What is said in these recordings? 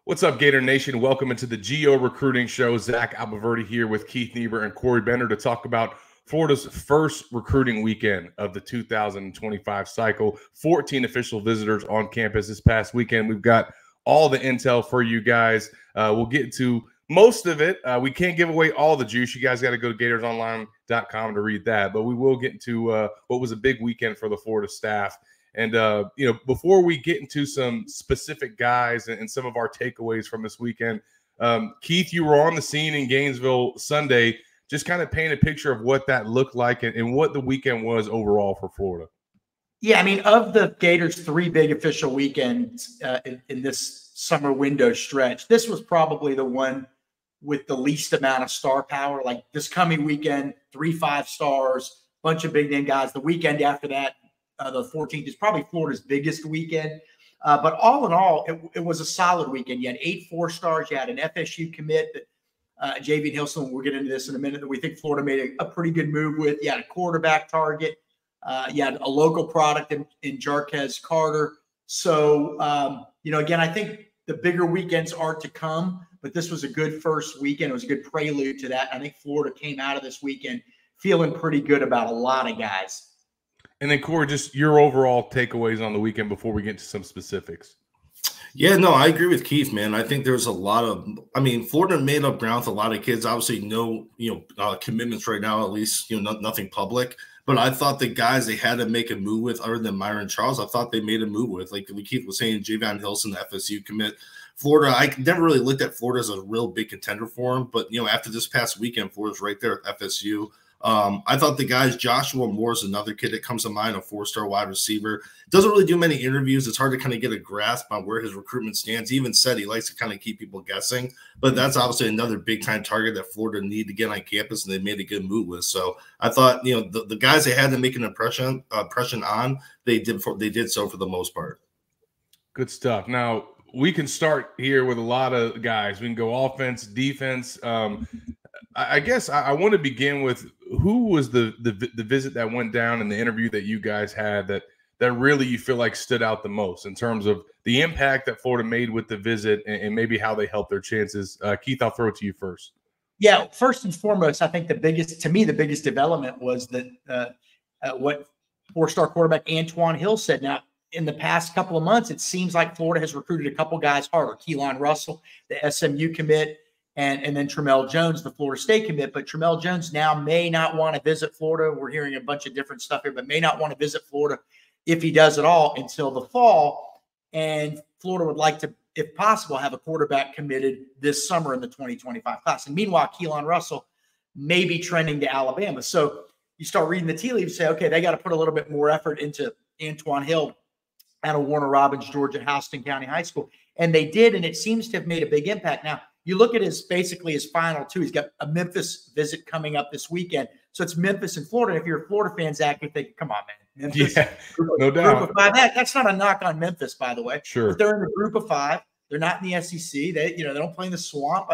What's up, Gator Nation? Welcome into the Geo Recruiting Show. Zach Albaverdi here with Keith Niebuhr and Corey Bender to talk about Florida's first recruiting weekend of the 2025 cycle. 14 official visitors on campus this past weekend. We've got all the intel for you guys. We'll get to most of it. We can't give away all the juice. You guys got to go to gatorsonline.com to read that. But we will get into what was a big weekend for the Florida staff. And, before we get into some specific guys and some of our takeaways from this weekend, Keith, you were on the scene in Gainesville Sunday. Just kind of paint a picture of what that looked like and what the weekend was overall for Florida. Yeah, I mean, of the Gators' three big official weekends in this summer window stretch, this was probably the one with the least amount of star power. Like this coming weekend, 3 5-stars, bunch of big name guys. The weekend after that, the 14th is probably Florida's biggest weekend. But all in all, it was a solid weekend. You had 8 4-stars. You had an FSU commit that Javian Hilson, we'll get into this in a minute, that we think Florida made a pretty good move with. You had a quarterback target. You had a local product in Jarquez Carter. So, again, I think the bigger weekends are to come, but this was a good first weekend. It was a good prelude to that. I think Florida came out of this weekend feeling pretty good about a lot of guys. And then, Corey, just your overall takeaways on the weekend before we get to some specifics. Yeah, no, I agree with Keith, man. I think there's a lot of – Florida made up ground with a lot of kids. Obviously, no, commitments right now, at least, nothing public. But I thought the guys they had to make a move with, other than Myron Charles, I thought they made a move with. Like Keith was saying, Javian Hilson, the FSU commit. Florida, I never really looked at Florida as a real big contender for him. But, after this past weekend, Florida's right there at FSU. I thought the guys, Joshua Moore is another kid that comes to mind, a 4-star wide receiver. Doesn't really do many interviews. It's hard to kind of get a grasp on where his recruitment stands. He even said he likes to kind of keep people guessing. But that's obviously another big-time target that Florida needed to get on campus, and they made a good move with. So I thought, the guys they had to make an impression on, they did so for the most part. Good stuff. Now, we can start here with a lot of guys. We can go offense, defense. I guess I want to begin with who was the visit that went down and the interview that you guys had that really you feel like stood out the most in terms of the impact that Florida made with the visit and maybe how they helped their chances. Keith, I'll throw it to you first. Yeah, first and foremost, I think the biggest development was that what 4-star quarterback Antoine Hill said. Now, in the past couple of months, it seems like Florida has recruited a couple guys harder. Keelan Russell, the SMU commit, and then Tramell Jones, the Florida State commit. But Tramell Jones now may not want to visit Florida. We're hearing a bunch of different stuff here, but may not want to visit Florida if he does at all until the fall. And Florida would like to, if possible, have a quarterback committed this summer in the 2025 class. And meanwhile, Keelan Russell may be trending to Alabama. So you start reading the tea leaves, say, okay, they got to put a little bit more effort into Antoine Hill out of Warner Robins, Georgia, Houston County High School. And they did, and it seems to have made a big impact. Now, you look at his final two. He's got a Memphis visit coming up this weekend. So it's Memphis and Florida. If you're a Florida fan, Zach, you're thinking, come on, man. Memphis, yeah, no doubt. Group of 5. That's not a knock on Memphis, by the way. Sure. But they're in the group of 5. They're not in the SEC. They don't play in the swamp.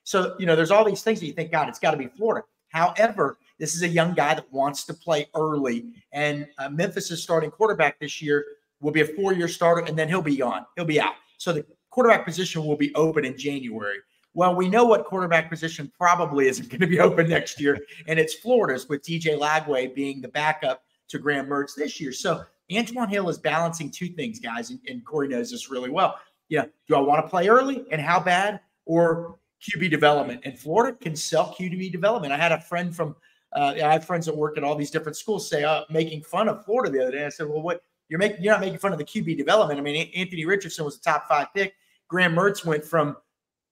So, there's all these things that you think, God, it's got to be Florida. However, this is a young guy that wants to play early. And Memphis' starting quarterback this year will be a 4-year starter, and then he'll be gone. He'll be out. So the quarterback position will be open in January. Well, we know what quarterback position probably isn't going to be open next year, and it's Florida's, with DJ Lagway being the backup to Graham Mertz this year. So Antoine Hill is balancing two things, guys, and Corey knows this really well. Do I want to play early, and how bad, or QB development? And Florida can sell QB development. I had a friend from I have friends that work at all these different schools say making fun of Florida the other day. I said, well, what you're not making fun of the QB development. Anthony Richardson was a top 5 pick. Graham Mertz went from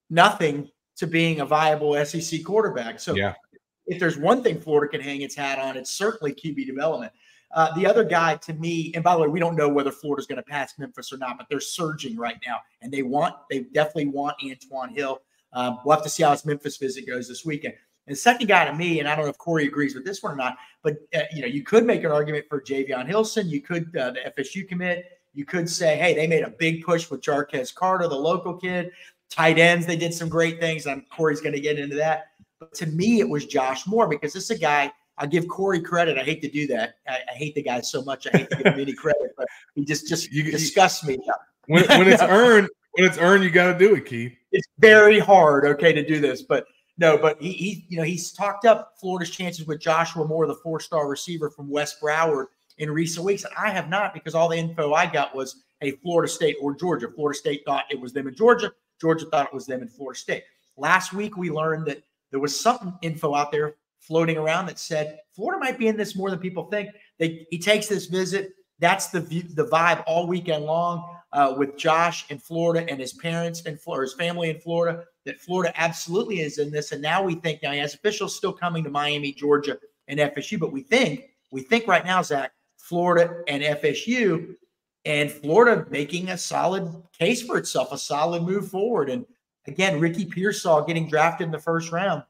nothing to being a viable SEC quarterback. So if there's one thing Florida can hang its hat on, it's certainly QB development. The other guy to me, and by the way, we don't know whether Florida's going to pass Memphis or not, but they're surging right now, and they definitely want Antoine Hill. We'll have to see how his Memphis visit goes this weekend. And the second guy to me, and I don't know if Corey agrees with this one or not, but you could make an argument for Javian Hilson. You could the FSU commit. You could say, hey, they made a big push with Jarquez Carter, the local kid. Tight ends, they did some great things. Corey's going to get into that. But to me, it was Josh Moore, because this is a guy, I'll give Corey credit. I hate to do that. I hate the guy so much. I hate to give him any credit, but he just disgusts me. When it's earned, when it's earned, you got to do it, Keith. It's very hard, okay, to do this, but no, but he's talked up Florida's chances with Joshua Moore, the 4-star receiver from West Broward, in recent weeks. And I have not, because all the info I got was, hey, Florida State or Georgia. Florida State thought it was them in Georgia. Georgia thought it was them in Florida State. Last week, we learned that there was some info out there floating around that said Florida might be in this more than people think. He takes this visit. That's the vibe all weekend long with Josh in Florida and his parents and his family in Florida, that Florida absolutely is in this. And now we think, now he has officials still coming to Miami, Georgia, and FSU, but we think right now, Zach, Florida and FSU, and Florida making a solid case for itself, a solid move forward. And again, Ricky Pearsall getting drafted in the first round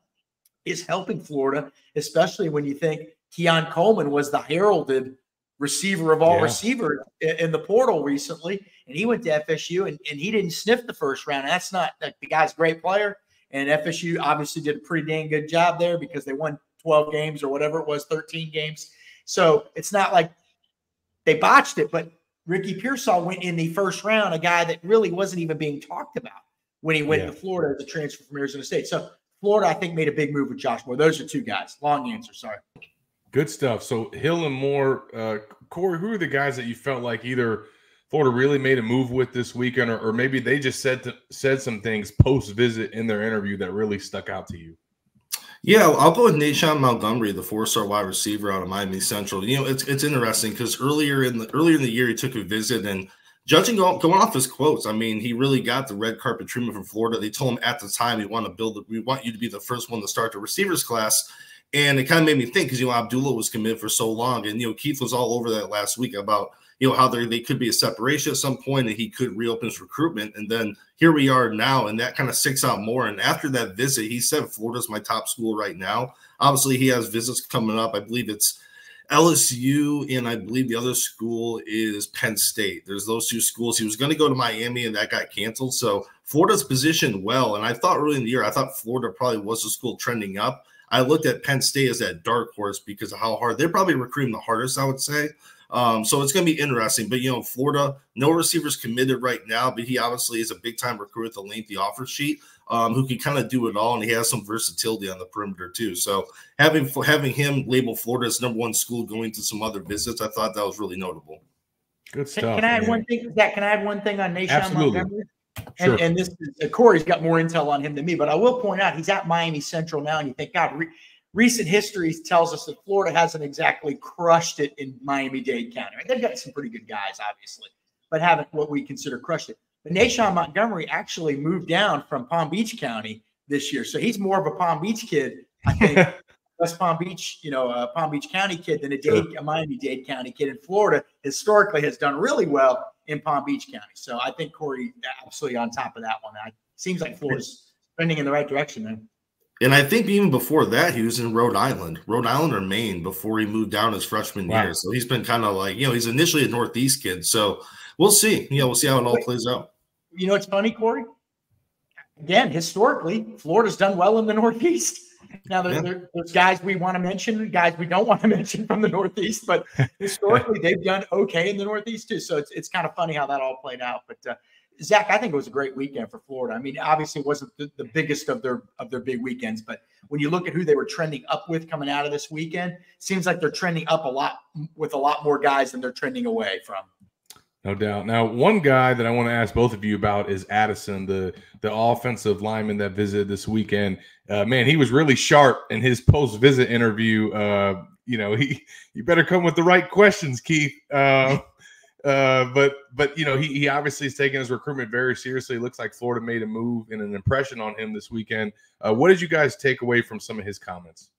is helping Florida, especially when you think Keon Coleman was the heralded receiver of all receivers in the portal recently, and he went to FSU, and he didn't sniff the first round. And that's not like, the guy's a great player, and FSU obviously did a pretty dang good job there because they won 12 games or whatever it was, 13 games. So it's not like they botched it, but Ricky Pearsall went in the first round, a guy that really wasn't even being talked about when he went to Florida as a transfer from Arizona State. So Florida, I think, made a big move with Josh Moore. Those are two guys. Long answer, sorry. Good stuff. So Hill and Moore, Corey, who are the guys that you felt like either Florida really made a move with this weekend, or maybe they just said some things post-visit in their interview that really stuck out to you? Yeah, I'll go with Nashawn Montgomery, the 4-star wide receiver out of Miami Central. You know, it's interesting because earlier in the year he took a visit, and judging going off his quotes, I mean, he really got the red carpet treatment from Florida. They told him at the time, we want you to be the first one to start the receivers class. And it kind of made me think, because, Abdullah was committed for so long, and, Keith was all over that last week about, how they could be a separation at some point and he could reopen his recruitment. And then here we are now, and that kind of sticks out more. And after that visit, he said Florida's my top school right now. Obviously, he has visits coming up. I believe it's LSU, and I believe the other school is Penn State. There's those two schools. He was going to go to Miami, and that got canceled. So Florida's positioned well. And I thought early in the year, I thought Florida probably was a school trending up. I looked at Penn State as that dark horse because of how hard they're probably recruiting the hardest, I would say. So it's going to be interesting. But, Florida, no receivers committed right now, but he obviously is a big-time recruit with a lengthy offer sheet who can kind of do it all, and he has some versatility on the perimeter too. So having him label Florida as #1 school going to some other visits, I thought that was really notable. Good stuff. Can I add one thing, Zach? Can I add one thing on Nashawn Montgomery? Sure. And this is, Corey's got more intel on him than me, but I will point out he's at Miami Central now, and you think, God, recent history tells us that Florida hasn't exactly crushed it in Miami-Dade County. Right? They've got some pretty good guys, obviously, but haven't what we consider crushed it. But Nashawn Montgomery actually moved down from Palm Beach County this year, so he's more of a Palm Beach kid, I think, West Palm Beach, Palm Beach County kid than a Miami-Dade County kid. And Florida historically has done really well in Palm Beach County. So I think Corey absolutely on top of that one. It seems like Florida's trending in the right direction, man. And I think even before that, he was in Rhode Island or Maine before he moved down his freshman year. So he's been kind of like, he's initially a Northeast kid. So we'll see. We'll see how it all plays out. It's funny, Corey? Again, historically, Florida's done well in the Northeast. Now, there's guys we want to mention, guys we don't want to mention from the Northeast, but historically they've done okay in the Northeast too. So it's kind of funny how that all played out. But Zach, I think it was a great weekend for Florida. I mean, obviously it wasn't the biggest of their big weekends, but when you look at who they were trending up with coming out of this weekend, it seems like they're trending up a lot with a lot more guys than they're trending away from. No doubt. Now, one guy that I want to ask both of you about is Addison, the offensive lineman that visited this weekend. Man, he was really sharp in his post-visit interview. You better come with the right questions, Keith. But he obviously is taking his recruitment very seriously. It looks like Florida made a move and an impression on him this weekend. What did you guys take away from some of his comments?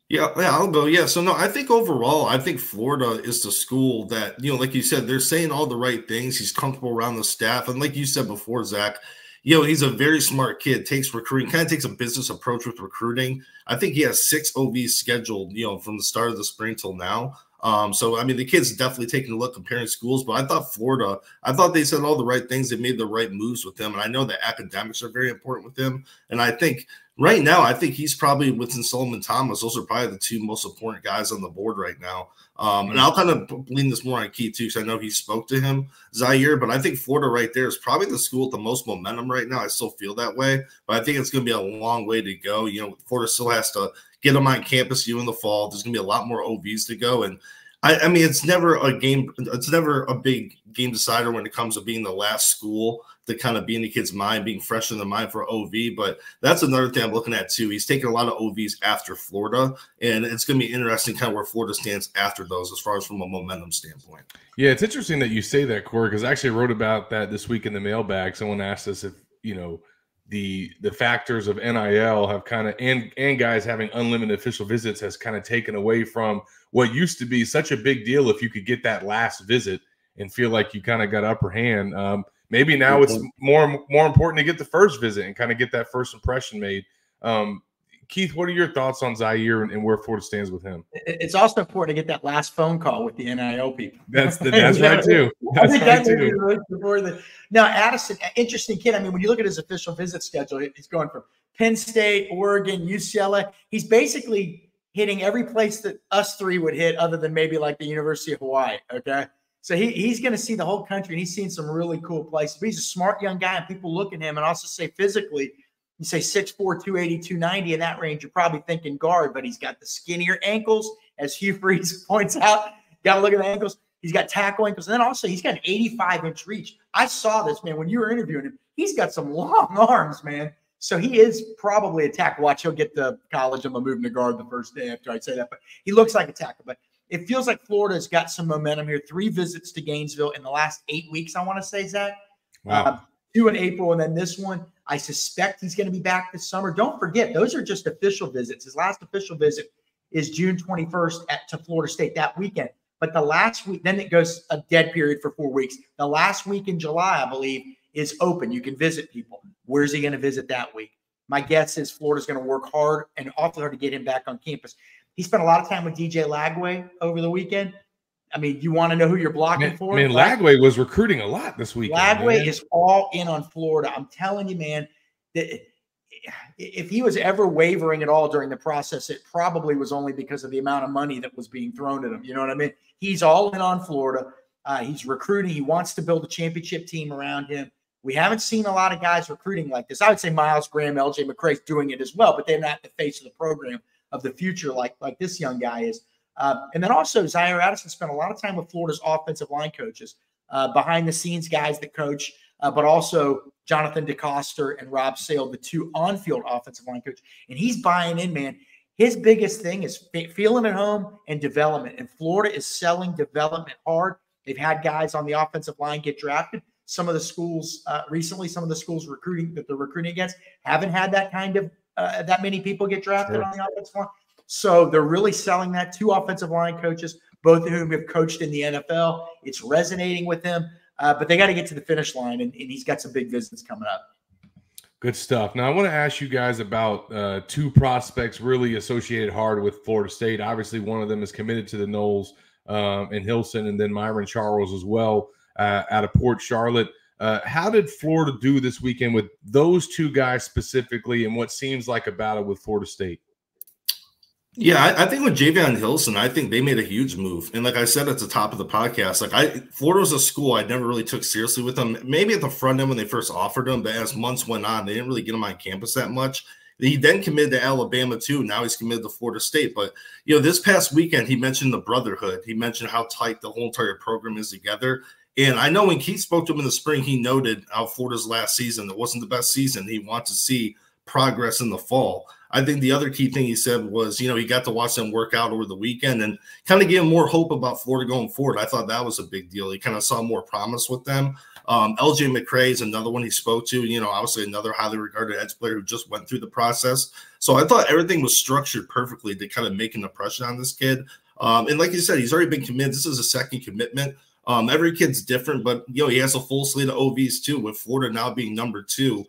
Yeah, I'll go. Yeah, so no, I think overall, I think Florida is the school that, like you said, they're saying all the right things. He's comfortable around the staff. And like you said before, Zach, he's a very smart kid, takes recruiting, kind of takes a business approach with recruiting. I think he has 6 OVs scheduled, from the start of the spring till now. So, I mean, the kid's definitely taking a look comparing schools, but I thought Florida, I thought they said all the right things. They made the right moves with him. And I know that academics are very important with him. And I think right now, I think he's probably within Solomon Thomas. Those are probably the two most important guys on the board right now. And I'll kind of lean this more on Keith too, because I know he spoke to him, Zaire, but I think Florida right there is probably the school with the most momentum right now. I still feel that way, but I think it's going to be a long way to go. You know, Florida still has to get them on campus in the fall. There's going to be a lot more OVs to go. And I mean, it's never a game. It's never a big game decider when it comes to being the last school to kind of be in the kid's mind, being fresh in the mind for OV. But that's another thing I'm looking at too. He's taking a lot of OVs after Florida, and it's going to be interesting kind of where Florida stands after those as far as from a momentum standpoint. Yeah, it's interesting that you say that, Corey, because I actually wrote about that this week in the mailbag. Someone asked us if, you know, the factors of NIL have kind of and guys having unlimited official visits has kind of taken away from what used to be such a big deal if you could get that last visit and feel like you kind of got upper hand. Maybe now it's more important to get the first visit and kind of get that first impression made. Keith, what are your thoughts on Zaire and where Florida stands with him? It's also important to get that last phone call with the NIL people. That's right too. That's right too. Now, Addison, interesting kid. I mean, when you look at his official visit schedule, he's going from Penn State, Oregon, UCLA. He's basically hitting every place that us three would hit, other than maybe like the University of Hawaii. Okay, so he's going to see the whole country, and he's seen some really cool places. But he's a smart young guy, and people look at him and also say physically. You say 6'4", 280, 290 in that range, you're probably thinking guard, but he's got the skinnier ankles, as Hugh Freeze points out. Got to look at the ankles. He's got tackle ankles. And then also he's got an 85-inch reach. I saw this, man, when you were interviewing him. He's got some long arms, man. So he is probably a tackle. Watch, he'll get to college. I'm going to move him to guard the first day after I say that. But he looks like a tackle. But it feels like Florida's got some momentum here. 3 visits to Gainesville in the last 8 weeks, I want to say, Zach. Wow. 2 in April, and then this one. I suspect he's going to be back this summer. Don't forget, those are just official visits. His last official visit is June 21st to Florida State that weekend. But the last week, then it goes a dead period for 4 weeks. The last week in July, I believe, is open. You can visit people. Where's he going to visit that week? My guess is Florida's going to work hard and awfully hard to get him back on campus. He spent a lot of time with DJ Lagway over the weekend. I mean, you want to know who you're blocking for? Man, Lagway was recruiting a lot this weekend. Lagway is all in on Florida. I'm telling you, man, that if he was ever wavering at all during the process, it probably was only because of the amount of money that was being thrown at him. You know what I mean? He's all in on Florida. He's recruiting. He wants to build a championship team around him. We haven't seen a lot of guys recruiting like this. I would say Miles Graham, LJ McCrae's doing it as well, but they're not the face of the program of the future like this young guy is. And then also Zaire Addison spent a lot of time with Florida's offensive line coaches, behind the scenes guys that coach, but also Jonathan DeCoster and Rob Sale, the 2 on-field offensive line coaches. And he's buying in, man. His biggest thing is feeling at home and development. And Florida is selling development hard. They've had guys on the offensive line get drafted. Some of the schools recently, some of the schools recruiting that they're recruiting against haven't had that kind of that many people get drafted on the offensive line. So they're really selling that. 2 offensive line coaches, both of whom have coached in the NFL. It's resonating with them, but they got to get to the finish line, and he's got some big visits coming up. Good stuff. Now, I want to ask you guys about 2 prospects really associated hard with Florida State. Obviously, one of them is committed to the Noles and Hilson, and then Myron Charles as well out of Port Charlotte. How did Florida do this weekend with those 2 guys specifically, and what seems like a battle with Florida State? Yeah, I think with Javion Hilson, I think they made a huge move. And like I said at the top of the podcast, Florida was a school I never really took seriously with them. Maybe at the front end when they first offered him, but as months went on, they didn't really get him on campus that much. He then committed to Alabama too. Now he's committed to Florida State. But, you know, this past weekend, he mentioned the brotherhood. He mentioned how tight the whole entire program is together. And I know when Keith spoke to him in the spring, he noted how Florida's last season, it wasn't the best season. He wants to see progress in the fall. I think the other key thing he said was, you know, he got to watch them work out over the weekend and kind of gave him more hope about Florida going forward. I thought that was a big deal. He kind of saw more promise with them. LJ McCrae is another one he spoke to, you know, obviously another highly regarded edge player who just went through the process. So I thought everything was structured perfectly to kind of make an impression on this kid. And like you said, he's already been committed. This is a second commitment. Every kid's different, but, you know, he has a full slate of OVs too, with Florida now being number 2,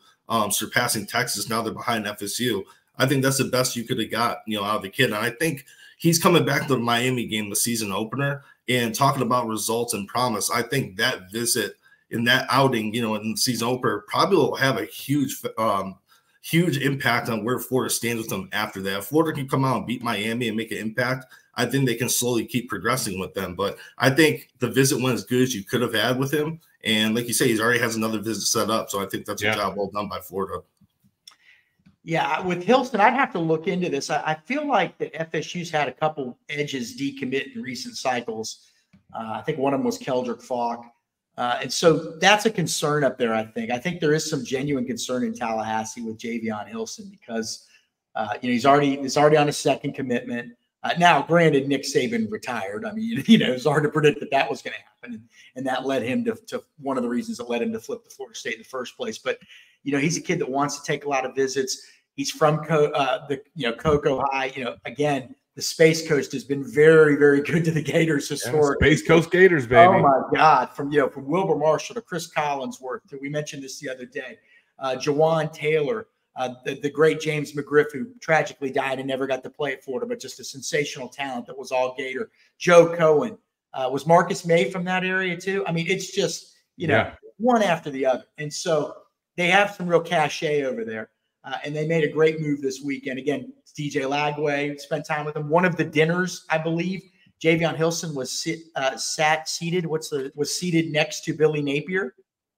surpassing Texas. Now they're behind FSU. I think that's the best you could have got, you know, out of the kid. And I think he's coming back to the Miami game, the season opener, and talking about results and promise. I think that visit in that outing, in the season opener, probably will have a huge impact on where Florida stands with them after that. If Florida can come out and beat Miami and make an impact, I think they can slowly keep progressing with them. But I think the visit went as good as you could have had with him. And like you say, he's already has another visit set up. So I think that's a job well done by Florida. Yeah, with Hilson, I'd have to look into this. I feel like that FSU's had a couple edges decommit in recent cycles. I think one of them was Keldrick Falk. And so that's a concern up there, I think. I think there is some genuine concern in Tallahassee with Javion Hilson because, he's already on his second commitment. Now, granted, Nick Saban retired. I mean, it was hard to predict that was going to happen. And that led him to one of the reasons that led him to flip to Florida State in the first place. But, he's a kid that wants to take a lot of visits. He's from Cocoa High. Again, the Space Coast has been very, very good to the Gators historically. Space Coast Gators, baby. Oh my God! From Wilbur Marshall to Chris Collinsworth. We mentioned this the other day. Jawan Taylor, the great James McGriff, who tragically died and never got to play at Florida, but just a sensational talent that was all Gator. Joe Cohen. Was Marcus May from that area too? I mean, it's just one after the other, and so they have some real cachet over there. And they made a great move this weekend. Again, DJ Lagway spent time with him. One of the dinners, I believe, Javion Hilson was seated next to Billy Napier.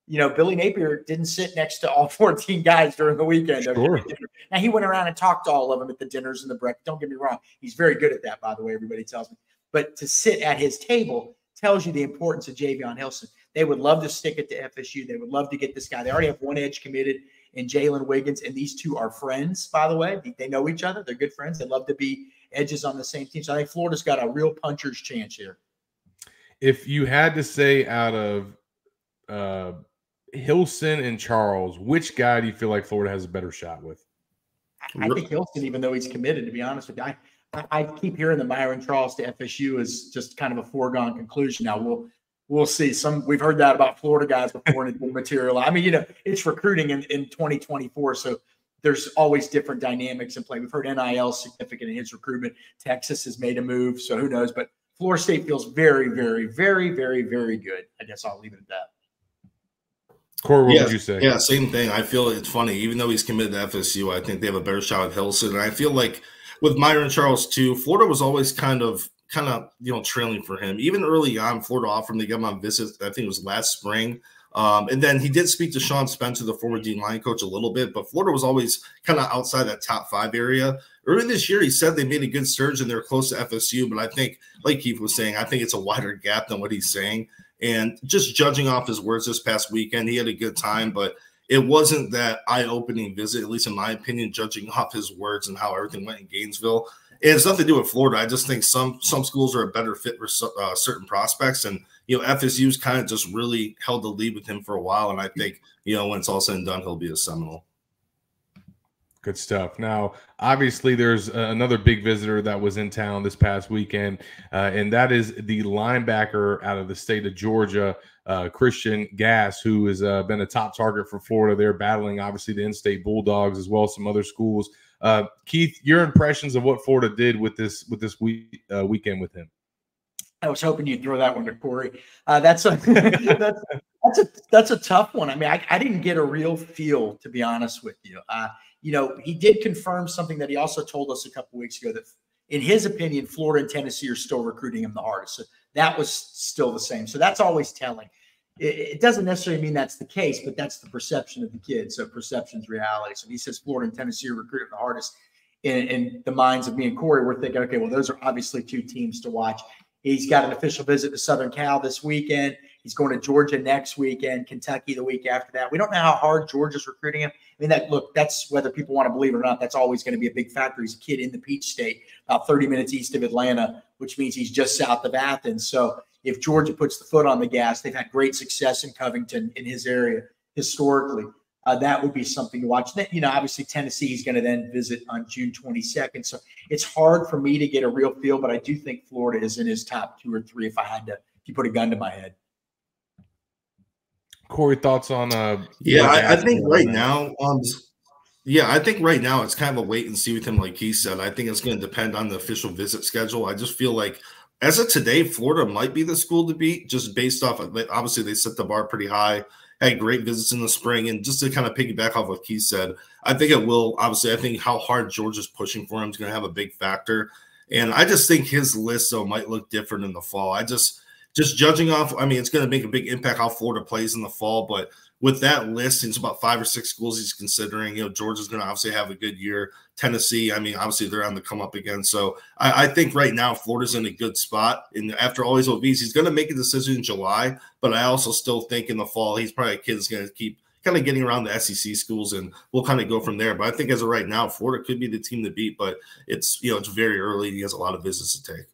Billy Napier didn't sit next to all 14 guys during the weekend. Sure. Now, he went around and talked to all of them at the dinners and the breakfast. Don't get me wrong. He's very good at that, by the way, everybody tells me. But to sit at his table tells you the importance of Javion Hilson. They would love to stick it to FSU. They would love to get this guy. They already have one edge committed in Jalen Wiggins, and these two are friends, by the way. They know each other. They're good friends. They love to be edges on the same team. So I think Florida's got a real puncher's chance here. If you had to say out of Hilson and Charles, which guy do you feel like Florida has a better shot with? I think Hilson, even though he's committed, to be honest with you. I keep hearing the Myron Charles to FSU is just kind of a foregone conclusion. Now, we'll see. We've heard that about Florida guys before, and it didn't materialize. I mean, it's recruiting in 2024, so there's always different dynamics in play. We've heard NIL significant in his recruitment. Texas has made a move, so who knows? But Florida State feels very, very, very, very, very good. I guess I'll leave it at that. Corey, what would you say? Yeah, same thing. I feel it's funny. Even though he's committed to FSU, I think they have a better shot at Hilson. And I feel like with Myron Charles too, Florida was always kind of trailing for him. Even early on, Florida offered him to get him on visits. I think it was last spring. And then he did speak to Sean Spencer, the former D line coach, a little bit, but Florida was always kind of outside that top 5 area. Early this year, he said they made a good surge and they're close to FSU, but I think, like Keith was saying, I think it's a wider gap than what he's saying. And just judging off his words this past weekend, he had a good time, but it wasn't that eye-opening visit, at least in my opinion, judging off his words and how everything went in Gainesville. And it's nothing to do with Florida. I just think some schools are a better fit for certain prospects. And, FSU's kind of just really held the lead with him for a while. And I think, when it's all said and done, he'll be a Seminole. Good stuff. Now, obviously, there's another big visitor that was in town this past weekend, and that is the linebacker out of the state of Georgia, Christian Gass, who has been a top target for Florida. They're battling, obviously, the in-state Bulldogs as well as some other schools. Keith, your impressions of what Florida did with this weekend with him? I was hoping you'd throw that one to Corey. That's a tough one. I mean, I didn't get a real feel, to be honest with you. He did confirm something that he also told us a couple weeks ago, that in his opinion, Florida and Tennessee are still recruiting him the hardest. So that was still the same. So that's always telling. It doesn't necessarily mean that's the case, but that's the perception of the kid. So perception's reality. So he says Florida and Tennessee are recruiting the hardest. In the minds of me and Corey, we're thinking, okay, well, those are obviously 2 teams to watch. He's got an official visit to Southern Cal this weekend. He's going to Georgia next weekend, Kentucky the week after that. We don't know how hard Georgia's recruiting him. I mean, that's whether people want to believe it or not, that's always going to be a big factor. He's a kid in the Peach State, about 30 minutes east of Atlanta, which means he's just south of Athens. So if Georgia puts the foot on the gas, they've had great success in Covington in his area historically. That would be something to watch. Then, obviously Tennessee is going to then visit on June 22nd. So it's hard for me to get a real feel, but I do think Florida is in his top 2 or 3 if you put a gun to my head. Corey, thoughts on I think right now Yeah, I think right now it's kind of a wait and see with him, like he said. I think it's going to depend on the official visit schedule. I just feel like as of today, Florida might be the school to beat, just based off of, obviously they set the bar pretty high, had great visits in the spring, and just to kind of piggyback off what Keith said, I think it will. Obviously, I think how hard Georgia's pushing for him is going to have a big factor, and I just think his list though might look different in the fall. I just judging off, I mean, it's going to make a big impact how Florida plays in the fall, but with that list, it's about 5 or 6 schools he's considering. You know, Georgia's going to obviously have a good year. Tennessee, I mean, obviously they're on the come up again. So I think right now Florida's in a good spot. And after all these OVs, he's going to make a decision in July. But I also still think in the fall, he's probably a kid that's going to keep kind of getting around the SEC schools, and we'll kind of go from there. But I think as of right now, Florida could be the team to beat. But it's, you know, it's very early. He has a lot of visits to take.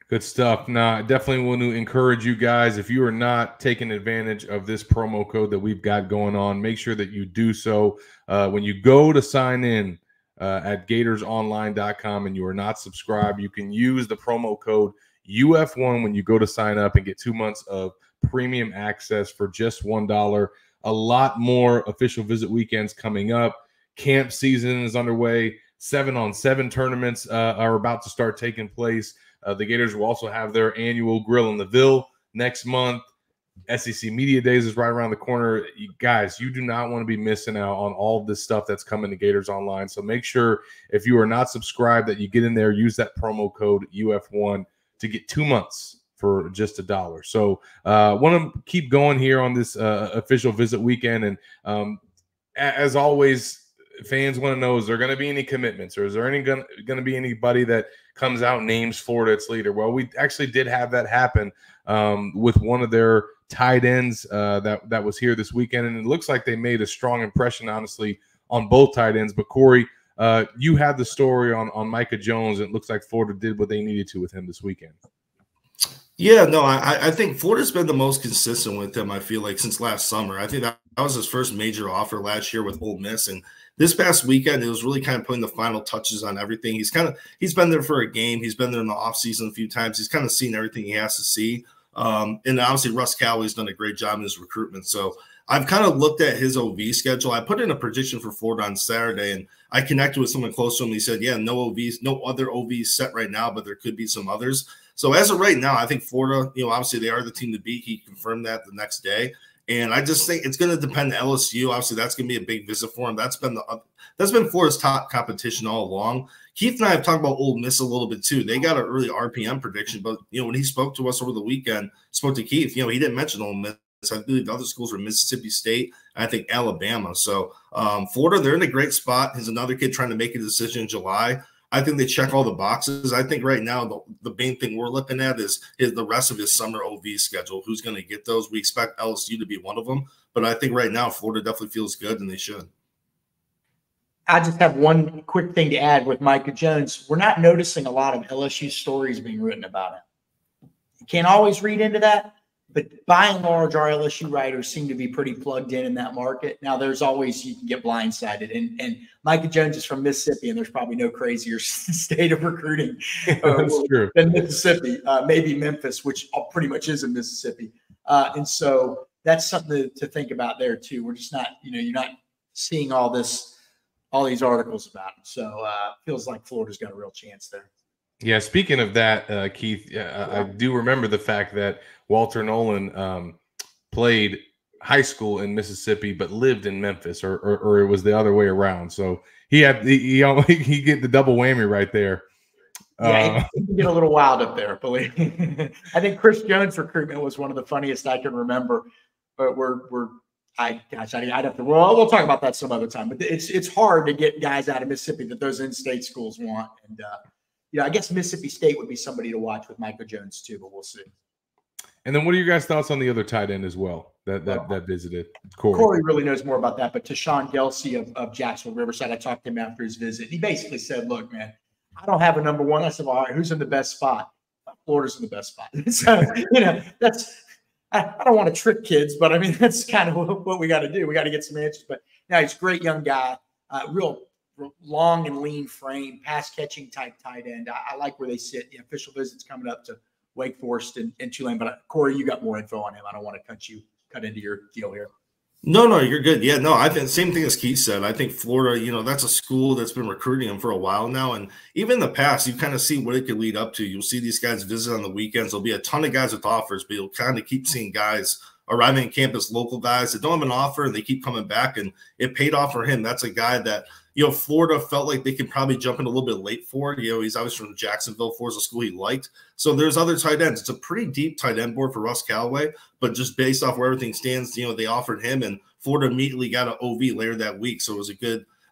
Good stuff. Now, I definitely want to encourage you guys, if you are not taking advantage of this promo code that we've got going on, make sure that you do so. When you go to sign in at gatorsonline.com and you are not subscribed, you can use the promo code UF1 when you go to sign up and get 2 months of premium access for just $1. A lot more official visit weekends coming up. Camp season is underway. 7-on-7 tournaments are about to start taking place. The Gators will also have their annual Grill in the Ville next month. SEC Media Days is right around the corner. You guys, you do not want to be missing out on all of this stuff that's coming to Gators Online. So make sure, if you are not subscribed, that you get in there, use that promo code UF1 to get 2 months for just $1. So want to keep going here on this official visit weekend. And as always, fans want to know, is there going to be any commitments, or is there going to be anybody that comes out and names Florida its leader? Well, we actually did have that happen with one of their tight ends that was here this weekend, and it looks like they made a strong impression, honestly, on both tight ends. But Corey, you had the story on Micah Jones. It looks like Florida did what they needed to with him this weekend. Yeah, no, I think Florida's been the most consistent with him, I feel like, since last summer. I think that was his first major offer last year with Ole Miss, and this past weekend, it was really kind of putting the final touches on everything. He's been there for a game. He's been there in the offseason a few times. He's kind of seen everything he has to see. And obviously, Russ Callaway's done a great job in his recruitment. So I've kind of looked at his OV schedule. I put in a prediction for Florida on Saturday, and I connected with someone close to him. He said, yeah, no other OVs set right now, but there could be some others. So as of right now, I think Florida, you know, obviously they are the team to beat. He confirmed that the next day. And I just think it's going to depend on LSU. Obviously, that's going to be a big visit for him. That's been Florida's top competition all along. Keith and I have talked about Ole Miss a little bit too. They got an early RPM prediction, but you know, when he spoke to us over the weekend, spoke to Keith, you know, he didn't mention Ole Miss. I believe the other schools were Mississippi State, and I think Alabama. So Florida, they're in a great spot. He's another kid trying to make a decision in July. I think they check all the boxes. I think right now the main thing we're looking at is the rest of his summer OV schedule. Who's going to get those? We expect LSU to be one of them. But I think right now Florida definitely feels good, and they should. I just have one quick thing to add with Micah Jones. We're not noticing a lot of LSU stories being written about him. You can't always read into that, but by and large, our LSU writers seem to be pretty plugged in that market. Now, there's always, you can get blindsided. And Micah Jones is from Mississippi, and there's probably no crazier state of recruiting than Mississippi, maybe Memphis, which pretty much is in Mississippi. And so that's something to think about there, too. We're just not, you know, you're not seeing all these articles about him. So feels like Florida's got a real chance there. Yeah, speaking of that, Keith, I do remember the fact that Walter Nolan played high school in Mississippi but lived in Memphis, or it was the other way around. So he get the double whammy right there. Yeah, he can get a little wild up there, believe me. I think Chris Jones' recruitment was one of the funniest I can remember. But I'd have to. Well, we'll talk about that some other time. But it's hard to get guys out of Mississippi that those in-state schools want. And yeah, I guess Mississippi State would be somebody to watch with Micah Jones too. But we'll see. And then, what are your guys' thoughts on the other tight end as well that visited? Corey really knows more about that. But Tashawn Gelsey of Jacksonville Riverside, I talked to him after his visit. He basically said, "Look, man, I don't have a number one." I said, "Well, all right, who's in the best spot?" Florida's in the best spot. So you know that's. I don't want to trick kids, but I mean, that's kind of what we got to do. We got to get some answers. But now he's a great young guy, real long and lean frame, pass catching type tight end. I like where they sit. The official visits coming up to Wake Forest and Tulane. But Corey, you got more info on him. I don't want to cut into your deal here. No, you're good. Yeah, no, I think same thing as Keith said. I think Florida, that's a school that's been recruiting him for a while now. And even in the past, you kind of see what it could lead up to. You'll see these guys visit on the weekends. There'll be a ton of guys with offers, but you'll kind of keep seeing guys arriving on campus, local guys that don't have an offer, and they keep coming back. And it paid off for him. That's a guy that, Florida felt like they could probably jump in a little bit late for. He's obviously from Jacksonville. Florida's a school he liked. So there's other tight ends. It's a pretty deep tight end board for Russ Callaway, but just based off where everything stands, they offered him, and Florida immediately got an OV later that week. So it was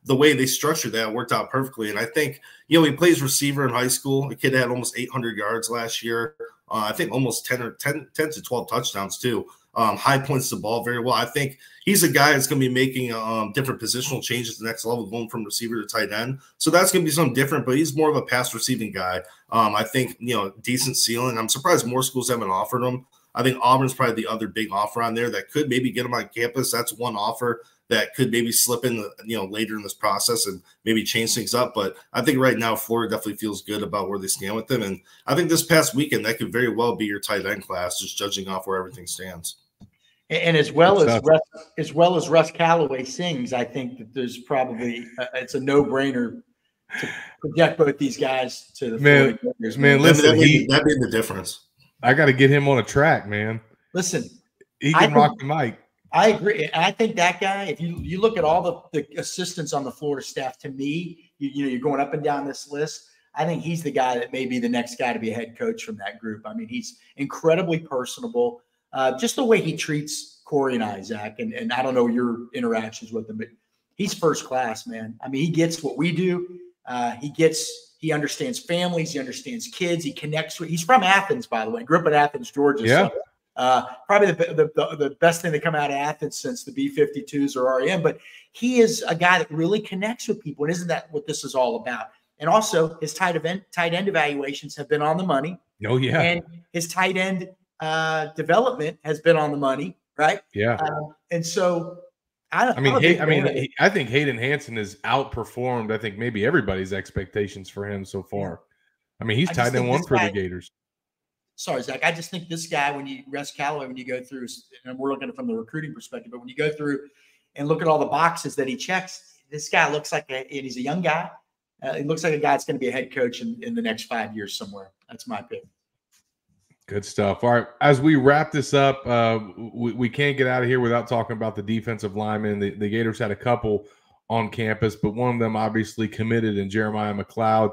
the way they structured that worked out perfectly. And I think, he plays receiver in high school. The kid had almost 800 yards last year. I think almost 10 to 12 touchdowns too. High points the ball very well. I think he's a guy that's going to be making different positional changes to the next level, going from receiver to tight end. So that's going to be something different, but he's more of a pass receiving guy. I think, decent ceiling. I'm surprised more schools haven't offered him. I think Auburn's probably the other big offer on there that could maybe get him on campus. That's one offer that could maybe slip in, later in this process and maybe change things up. But I think right now Florida definitely feels good about where they stand with him. And I think this past weekend, that could very well be your tight end class, just judging off where everything stands. And as well as Russ Callaway sings, I think that there's probably it's a no-brainer to project both these guys to the man. Gators, man, listen, that made the difference. I got to get him on a track, man. Listen, he can rock the mic. I agree. I think that guy, if you look at all the assistants on the Florida staff, to me, you're going up and down this list. I think he's the guy that may be the next guy to be a head coach from that group. I mean, he's incredibly personable. Just the way he treats Corey and I, Zach, and I don't know your interactions with him, but he's first class, man. I mean, he gets what we do. He understands families. He understands kids. He connects with. He's from Athens, by the way. Grew up in Athens, Georgia. Yeah. So, probably the best thing to come out of Athens since the B-52s or REM. But he is a guy that really connects with people, and isn't that what this is all about? And also, his tight end evaluations have been on the money. Oh yeah. And his tight end development has been on the money, right? Yeah. And so. I think Hayden Hansen has outperformed, I think, maybe everybody's expectations for him so far. I mean, he's tight end one for the Gators. Sorry, Zach. I just think this guy, Russ Callaway, when you go through, and we're looking at it from the recruiting perspective, but when you go through and look at all the boxes that he checks, this guy looks like and he's a young guy. He looks like a guy that's going to be a head coach in the next 5 years somewhere. That's my opinion. Good stuff. All right. As we wrap this up, we can't get out of here without talking about the defensive linemen. The Gators had a couple on campus, but one of them obviously committed in Jeremiah McLeod.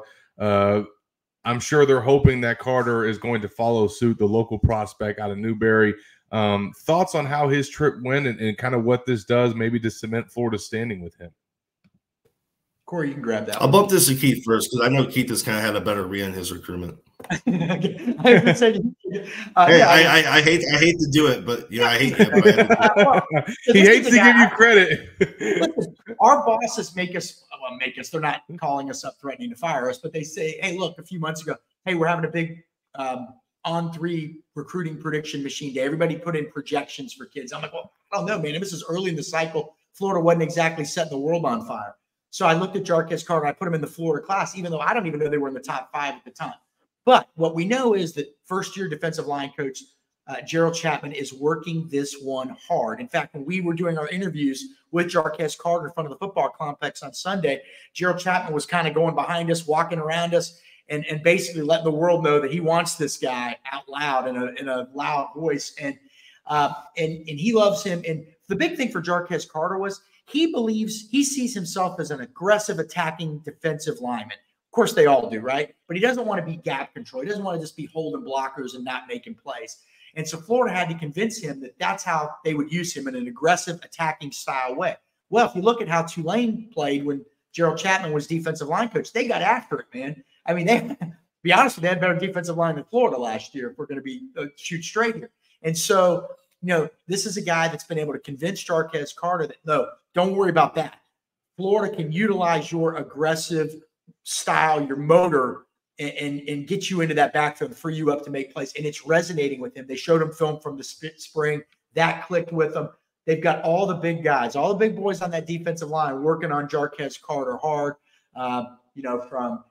I'm sure they're hoping that Carter is going to follow suit, the local prospect out of Newberry. Thoughts on how his trip went and kind of what this does maybe to cement Florida's standing with him? Corey, you can grab that. I'll bump this to Keith first because I know Keith has kind of had a better read on his recruitment. I hate to do it, but I hate it. He hates to give you credit. Listen, our bosses make us. They're not calling us up threatening to fire us, but they say, "Hey, look, a few months ago, hey, we're having a big on-3 recruiting prediction machine day. Everybody put in projections for kids." I'm like, "Well, I don't know, man. This is early in the cycle. Florida wasn't exactly setting the world on fire." So I looked at Jarquez Carter. I put him in the Florida class, even though I don't even know they were in the top 5 at the time. But what we know is that first-year defensive line coach Gerald Chapman is working this one hard. In fact, when we were doing our interviews with Jarquez Carter in front of the football complex on Sunday, Gerald Chapman was kind of going behind us, walking around us, and basically letting the world know that he wants this guy out loud in a loud voice. And he loves him. And the big thing for Jarquez Carter was he sees himself as an aggressive attacking defensive lineman. Of course, they all do, right? But he doesn't want to be gap control. He doesn't want to just be holding blockers and not making plays. And so Florida had to convince him that that's how they would use him in an aggressive attacking style way. Well, if you look at how Tulane played when Gerald Chapman was defensive line coach, they got after it, man. I mean, to be honest with you, they had better defensive line than Florida last year, if we're going to be shoot straight here. And so, this is a guy that's been able to convince Jarquez Carter that, no, don't worry about that. Florida can utilize your aggressive style, your motor, and get you into that backfield, free you up to make plays. And it's resonating with him. They showed him film from the spring. That clicked with them. They've got all the big guys, all the big boys on that defensive line working on Jarquez Carter hard, from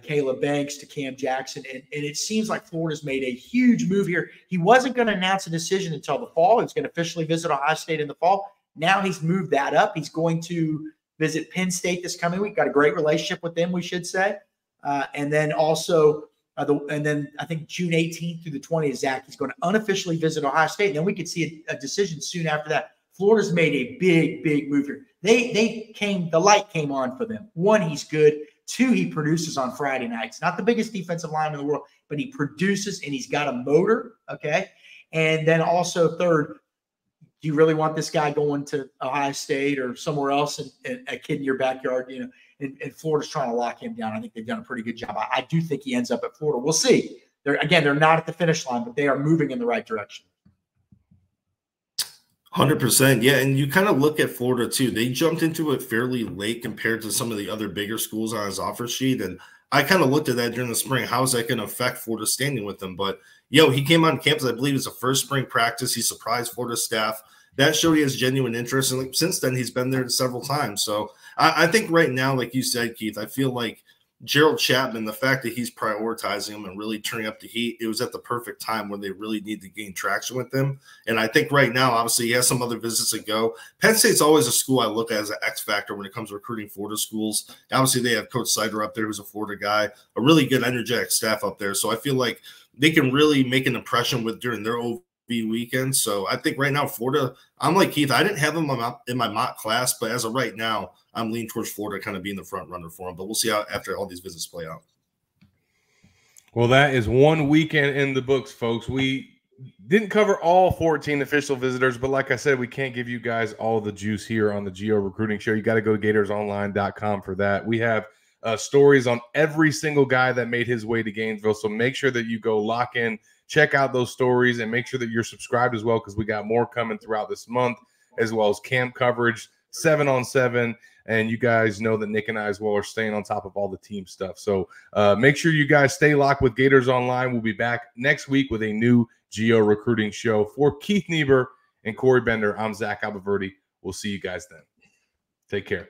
Caleb Banks to Cam Jackson. And it seems like Florida's made a huge move here. He wasn't going to announce a decision until the fall. He was going to officially visit Ohio State in the fall. Now he's moved that up. He's going to visit Penn State this coming week. Got a great relationship with them, we should say. And then also, and then I think June 18th through the 20th, Zach, he's going to unofficially visit Ohio State. And then we could see a decision soon after that. Florida's made a big, big move here. The light came on for them. One, he's good. Two, he produces on Friday nights. Not the biggest defensive lineman in the world, but he produces and he's got a motor. Okay. And then also third, do you really want this guy going to Ohio State or somewhere else and a kid in your backyard, and Florida's trying to lock him down? I think they've done a pretty good job. I do think he ends up at Florida. We'll see. They're not at the finish line, but they are moving in the right direction. 100%. Yeah. And you kind of look at Florida too. They jumped into it fairly late compared to some of the other bigger schools on his offer sheet. And I kind of looked at that during the spring. How is that going to affect Florida's standing with them? But, he came on campus, I believe it was the first spring practice. He surprised Florida staff. That showed he has genuine interest. And since then, he's been there several times. So I think right now, like you said, Keith, I feel like Gerald Chapman, the fact that he's prioritizing him and really turning up the heat, it was at the perfect time when they really need to gain traction with him. And I think right now, obviously, he has some other visits to go. Penn State's always a school I look at as an X factor when it comes to recruiting Florida schools. Obviously, they have Coach Sider up there, who's a Florida guy, a really good, energetic staff up there. So I feel like they can really make an impression during their OV weekend. So I think right now, Florida, I'm like Keith, I didn't have them in my mock class, but as of right now, I'm leaning towards Florida kind of being the front runner for them. But we'll see how after all these visits play out. Well, that is one weekend in the books, folks. We didn't cover all 14 official visitors, but like I said, we can't give you guys all the juice here on the Geo Recruiting Show. You got to go to GatorsOnline.com for that. We have stories on every single guy that made his way to Gainesville, so make sure that you go lock in, check out those stories, and make sure that you're subscribed as well, because we got more coming throughout this month, as well as camp coverage, 7-on-7, and you guys know that Nick and I as well are staying on top of all the team stuff. So make sure you guys stay locked with Gators Online. We'll be back next week with a new Geo Recruiting Show. For Keith Niebuhr and Corey Bender, I'm Zach Albaverdi. We'll see you guys then. Take care.